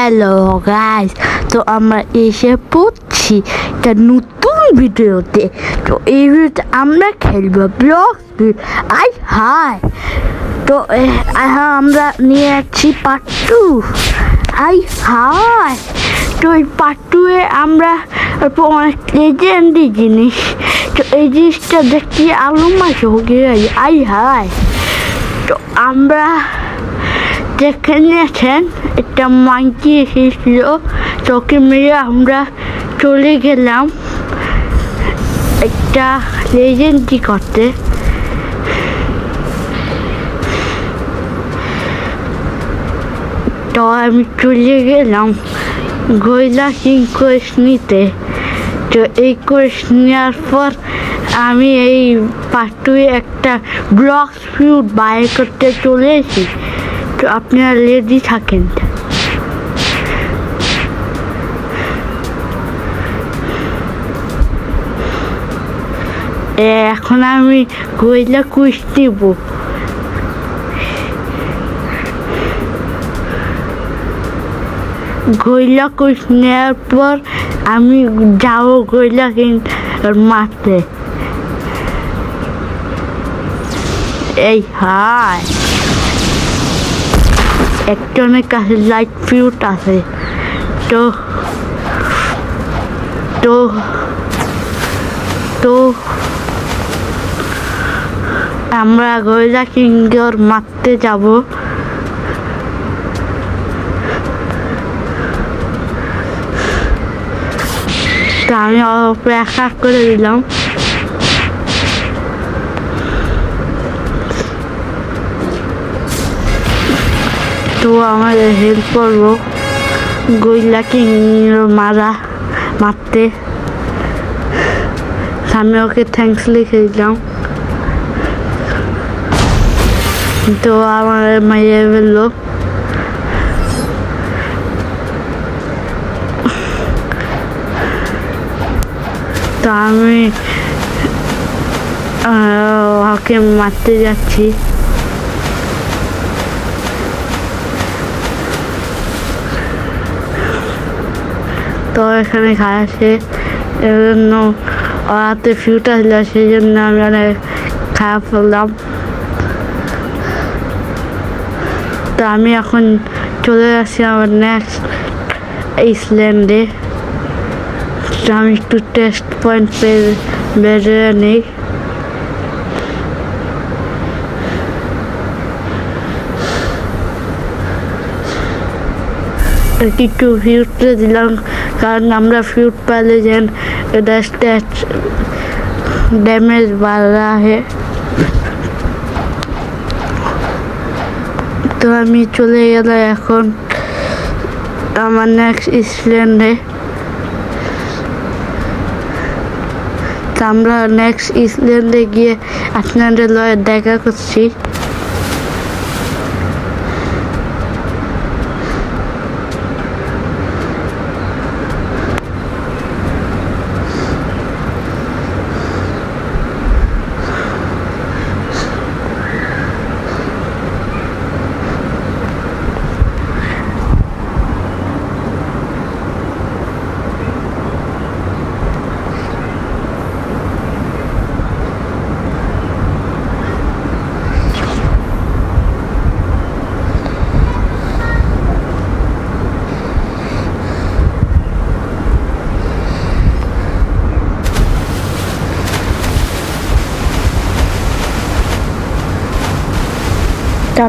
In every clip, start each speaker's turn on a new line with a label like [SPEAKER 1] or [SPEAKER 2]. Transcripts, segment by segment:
[SPEAKER 1] Hello guys, তো আমরা এসে পড়ছি একটা নতুন ভিডিওতে। তো এই ভিডিওতে আমরা খেলবো ব্লক আই হাই। তো আমরা নিয়ে যাচ্ছি পার্ট 2 আই হাই। তো এই পার্ট 2 এ আমরা অনেক লেজেন্ডারি জিনিস, তো এই জিনিসটা দেখতে আলু মাছ হয়ে আই হাই। তো আমরা দেখে নিয়েছেন একটা মাইকি এসেছিল, তোকে মেরে আমরা চলে গেলাম একটা লেজেন্ডি করতে। তো আমি চলে গেলাম গয়লা কিং কোয়েস নিতে। তো এই কোয়েস নেওয়ার পর আমি এই পার্টে একটা ব্লক ফিউড বাই করতে চলে এসেছি। তো আপনারা রেডি থাকেন। এখন আমি গয়লা কুইজ নিব। গয়লা কুইজ নেওয়ার পর আমি যাবো গয়লা কিং মারতে। এই হাই, একজনের কাছে লাইট ফিউট আছে। তো তো তো আমরা গয়লা কিংগর মারতে যাব। তো আমি অপেক্ষা করে দিলাম। তো আমাদের হেল্প করবো গয়লা কিং মারতে। আমি ওকে থ্যাঙ্কস লিখে দিলাম। তো আমার মেয়ে বললো তো আমি ওকে মারতে যাচ্ছি। তো এখানে খারাপে এর জন্য ওরাতে ফিউটা ছিল, সেই জন্য আমি অনেক খারাপ করলাম। তো আমি এখন চলে যাচ্ছি আমার নেক্সট আইসল্যান্ডে। তো আমি একটু টেস্ট পয়েন্ট বেড়ে নিই। কিছু ফিউট দিলাম, কারণ আমরা ফিউট পাইলে যেন এটা স্ট্যাচ ড্যামেজ বাড়া হে। তো আমি চলে গেলাম এখন আমার নেক্সট আইসল্যান্ডে। তো আমরা নেক্সট আইসল্যান্ডে গিয়ে আপনাদের লয়ে দেখা করছি।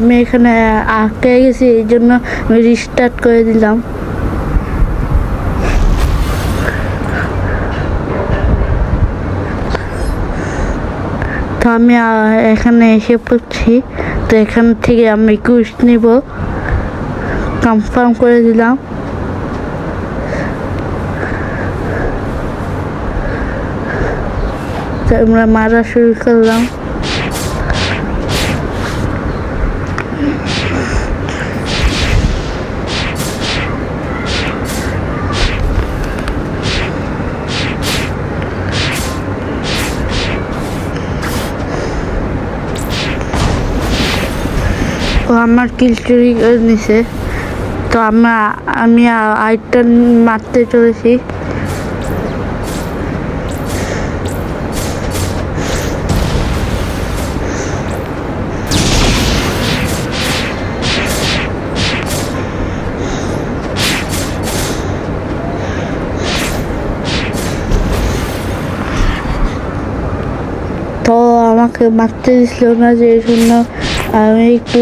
[SPEAKER 1] আমি এখানে আটকে গেছি, এই জন্য আমি রিস্টার্ট করে দিলাম। তো আমি এখানে এসে পড়ছি। তো এখান থেকে আমি কুইজ নিব, কনফার্ম করে দিলাম। তো আমরা মারা শুরু করলাম। ও আমার কিল চুরি করে নিছে। তো আমি আরেকটা মারতে চলেছি। তো আমাকে মারতে দিছিল না, যে জন্য আমি একটু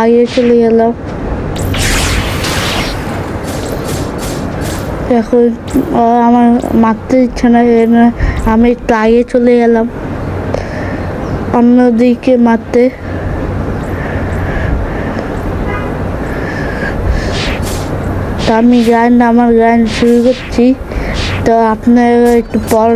[SPEAKER 1] আগে চলে গেলাম। এখন আমার মারতে দিচ্ছে না, আমি একটু আগে চলে গেলাম অন্যদিকে মারতে। তো আমি আমার গান শুরু করছি। তো আপনারা একটু পর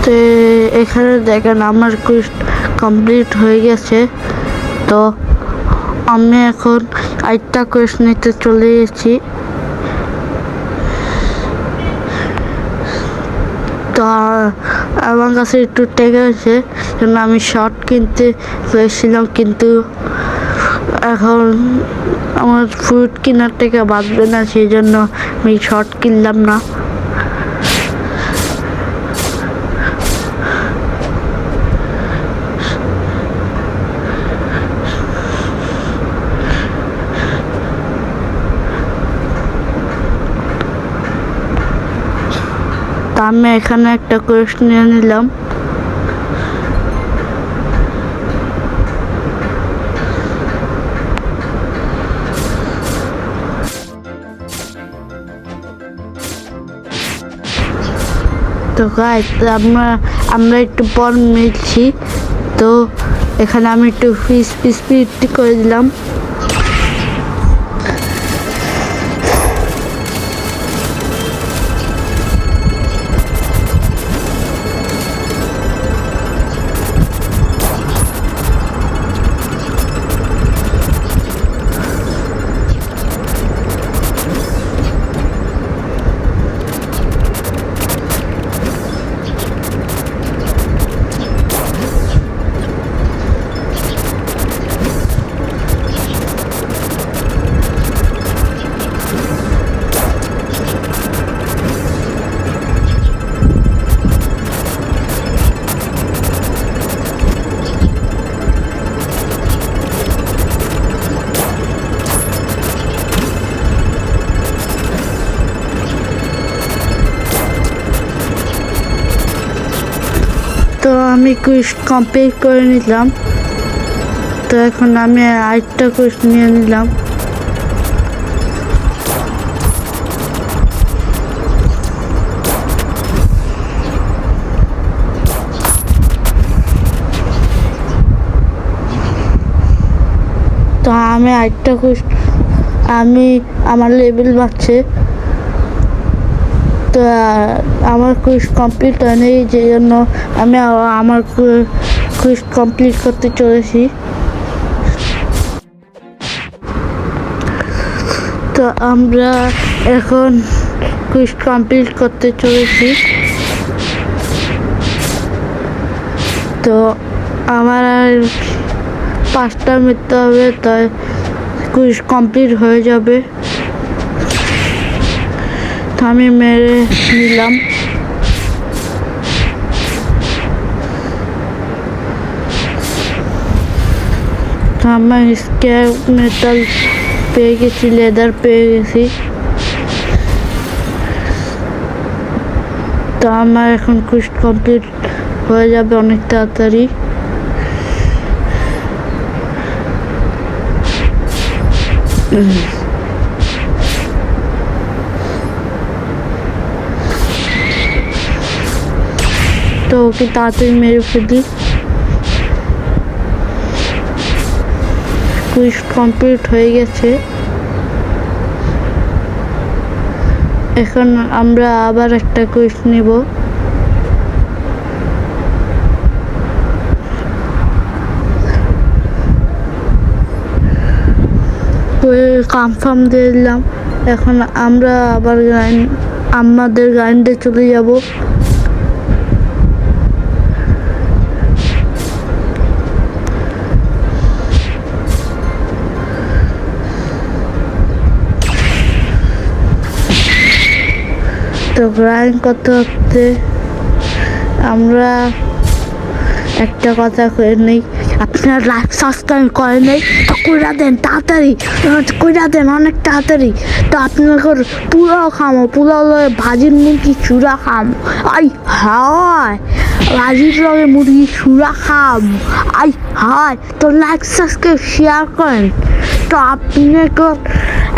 [SPEAKER 1] তো এখানে দেখেন আমার কুইজ কমপ্লিট হয়ে গেছে। তো আমি এখন আরেকটা কুইজ নিতে চলে এসেছি। তো আমার কাছে একটু টাকা আছে, জন্য আমি শর্ট কিনতে পেরেছিলাম, কিন্তু এখন আমার ফ্রুট কেনার টাকা বাঁচবে না, সেই জন্য আমি শর্ট কিনলাম না। আমি এখানে একটা কোয়েশ্চন নিয়ে নিলাম। তো গাইস আমরা একটু পর মিলছি। তো এখানে আমি একটু স্পিড করে দিলাম। তো আমি কুইজ কমপ্লিট করে নিলাম। তো এখন আমি আরেকটা কুইজ নিয়ে নিলাম। তো আমি আরেকটা কুইজ, আমার লেভেল বাড়ছে। তো আমার কুইজ কমপ্লিট হয়নি, যে জন্য আমি আমার কুইজ কমপ্লিট করতে চলেছি। তো আমরা এখন কুইজ কমপ্লিট করতে চলেছি। তো আমার 5টা মারতে হবে, তাই কুইজ কমপ্লিট হয়ে যাবে। তো আমি মেরে নিলাম। তো আমার স্কেয়ার মেটাল পেয়ে গেছি, লেদার পেয়ে গেছি। তো আমার এখন কুইজ কমপ্লিট হয়ে যাবে অনেক তাড়াতাড়ি। তো ওকে তাড়াতাড়ি মেরে ফেলি। কুইজ কমপ্লিট হয়ে গেছে। এখন আমরা আবার একটা কুইজ নেব। কনফার্ম দিয়ে দিলাম। এখন আমরা আবার আমাদের গ্রাইন্ডে চলে যাব। তো গ্রাইন্ড করতে করতে আমরা একটা কথা করে নেই, আপনারা লাইক সাবস্ক্রাইব করে নেই তো কইরা দেন তাড়াতাড়ি, কইরা দেন অনেক তাড়াতাড়ি। তো আপনাদের পোলাও খামো, পোলাও লগে ভাজির মুরগি চূড়া খাম, আই হায় ভাজির লগে মুরগি চূড়া খাম, আই হায়। তো লাইক সাবস্ক্রাইব শেয়ার করেন। তো আপনাকে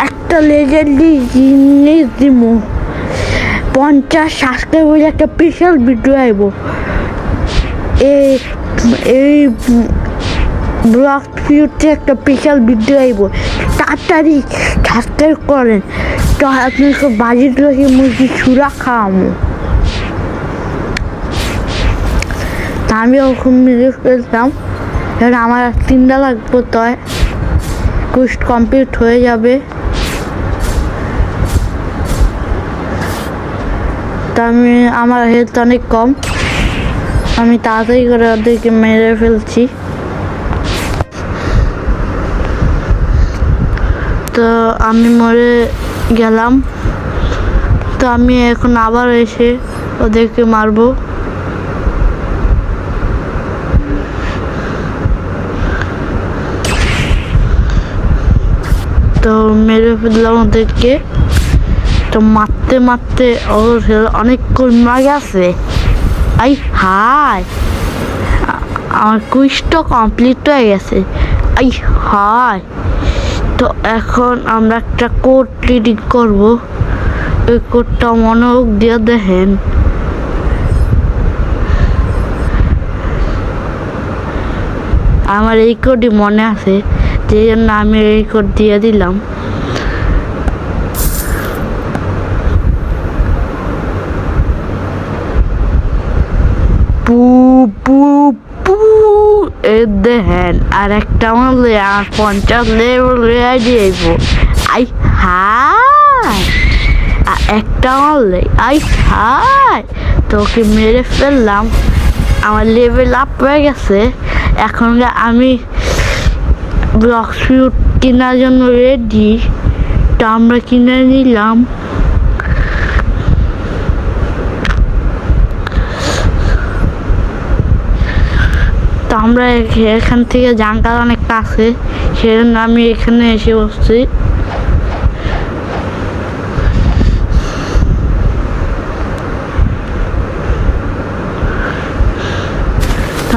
[SPEAKER 1] একটা লেজেন্ডারি জিনিস দিব, 50 সাবস্ক্রাইব হয়ে একটা স্পেশাল ভিডিও আইব। এই ব্লগ ভিডিওতে একটা স্পেশাল ভিডিও আইব, তাড়াতাড়ি সাবস্ক্রাইব করেন। তো আপনাকে বাজির লোকে মুরগি চূড়া খাওয়াবো। তা আমি ওরকম মেরে ফেলতাম। এবার আমার 3টা লাগবে, তো কুইজ কমপ্লিট হয়ে যাবে। তা আমার হেলথ অনেক কম, আমি তাড়াতাড়ি করে ওদেরকে মেরে ফেলছি। তো আমি মরে গেলাম। তো আমি এখন আবার এসে ওদেরকে মারবো। তো মেরে ফেললাম ওদেরকে। তো মারতে মারতে অনেক কমে গেছে। আই হাই, আমার কুইজটা কমপ্লিট হয়ে গেছে। আই হাই। তো এখন আমরা একটা কোড রিডিং করব। ওই কোডটা মনোযোগ দিয়ে দেখেন। আমার এই কোডই মনে আছে, সেই জন্য আমি এই কোড দিয়ে দিলাম। পু পু পু দেখেন, আর একটা মারলে আর 50 লেভেল রেয়াই দিব। আই হাই, আর একটা মারলে আই হাই। তো ওকে মেরে ফেললাম, আমার লেভেল আপ হয়ে গেছে। এখন আমি ব্লক স্যুট কেনার জন্য রেডি। তো আমরা কিনে নিলাম। তো আমরা এখান থেকে জাঙ্গাল অনেক কাছে, সেজন্য আমি এখানে এসে বসছি।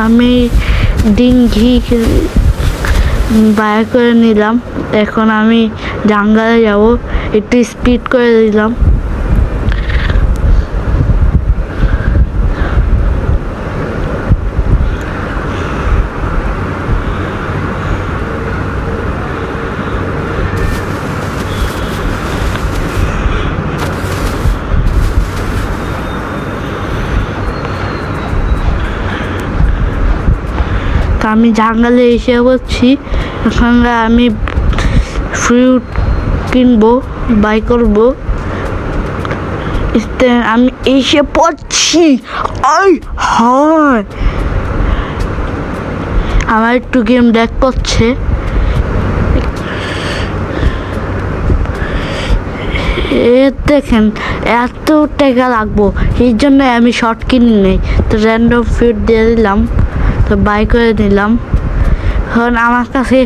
[SPEAKER 1] আমি ডিঙ্গি বাইর করে নিলাম। এখন আমি জাঙ্গালে যাব, একটু স্পিড করে দিলাম। আমি জাঙ্গালে এসে বলছি। ওখানে আমি ফ্রুট কিনবো, বাই করবো। আমি এসে পড়ছি। আই হায়, আমার একটু গেম দেখ করছে। দেখেন এত টাকা লাগবো, এই জন্য আমি শর্ট কিনি নেই। তো র্যান্ডম ফিউড দিয়ে দিলাম, তো বাই করে নিলাম। এখন আমার কাছে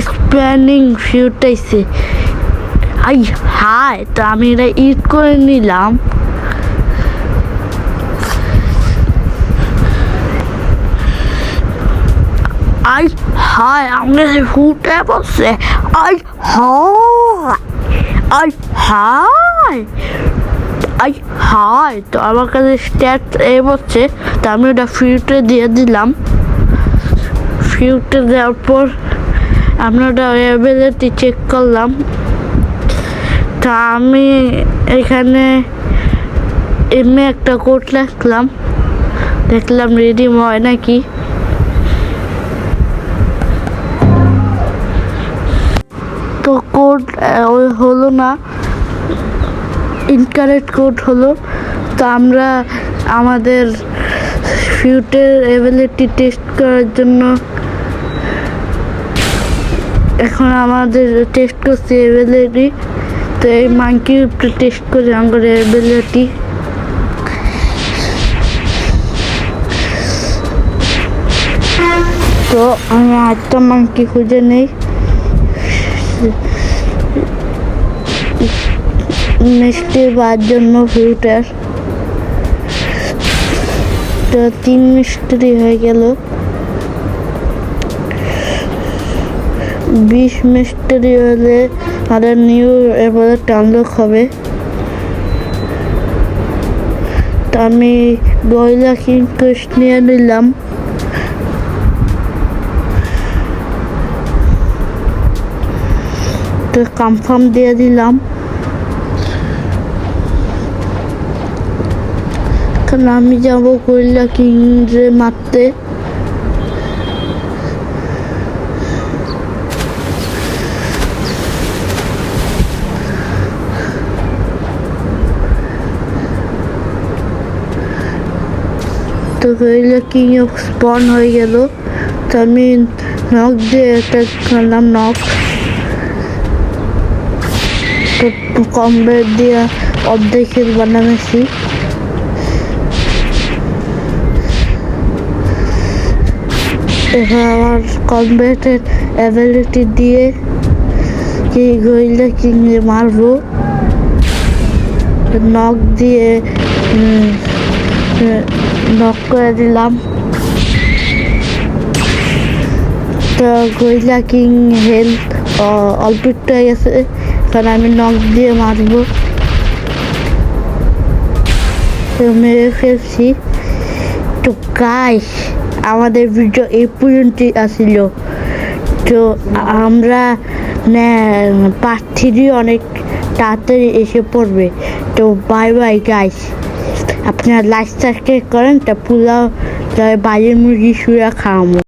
[SPEAKER 1] স্প্যানিং ফিউড আইছে। আই হাই, তো আমি এটা ইট করে নিলাম। আই হাই, আমাদের ফুটে বসছে। আই হাই, আই হাই, আই হাই, তো আমার কাছে স্ট্যাট বসছে। তো আমি ওটা ফিউটে দিয়ে দিলাম। ফিউটে দেওয়ার পর আমরা ওটা অ্যাবিলিটি চেক করলাম। তা আমি এখানে এমনি একটা কোড লিখলাম, দেখলাম রিডিম হয় নাকি। তো কোড হলো না, ইনকারেক্ট কোড হলো। তো আমরা আমাদের ফিউটের এবিলিটি টেস্ট করার জন্য এখন আমাদের টেস্ট করছি এবিলিটি। তো এই মাঙ্কি টেস্ট করি আমাদের এবিলিটি। তো আমি একটা মাঙ্কি খুঁজে নেই, মিষ্টি বার জন্য ফিউটার। তো 3 মিষ্টি হয়ে গেল, 20 মিষ্টি হলে আমাদের নিউ এবারে আনলক হবে। তো আমি গয়লা কিং কোয়েস্ট নিয়ে নিলাম। তো কনফার্ম দিয়ে দিলাম। কারণ আমি যাবো গয়লা কিং রে মারতে। তো গয়লা কিং স্পন হয়ে গেল। তো আমি নক দিয়ে একটা করলাম নক। তো কমব্যাট দিয়ে অর্ধেকের বানামেছি। এবার আমার কমব্যাটের অ্যাবিলিটি দিয়ে কি গয়লা কিংয়ে মারবো। নক দিয়ে নক করে দিলাম। তো গয়লা কিং হেলথ অল্প একটু হয়ে গেছে, কারণ আমি নক দিয়ে মারবো। তো মেরে ফেলছি। তো গাইস, আমাদের ভিডিও এই পর্যন্তই আসিল। তো আমরা পার্ট 3 অনেক তাড়াতাড়ি এসে পড়বে। তো বাই বাই গাইস, আপনারা লাইক সাবস্ক্রাইব করেন। তা পোলাও বাইরের মুরগি শুয়ে খাওয়াবো।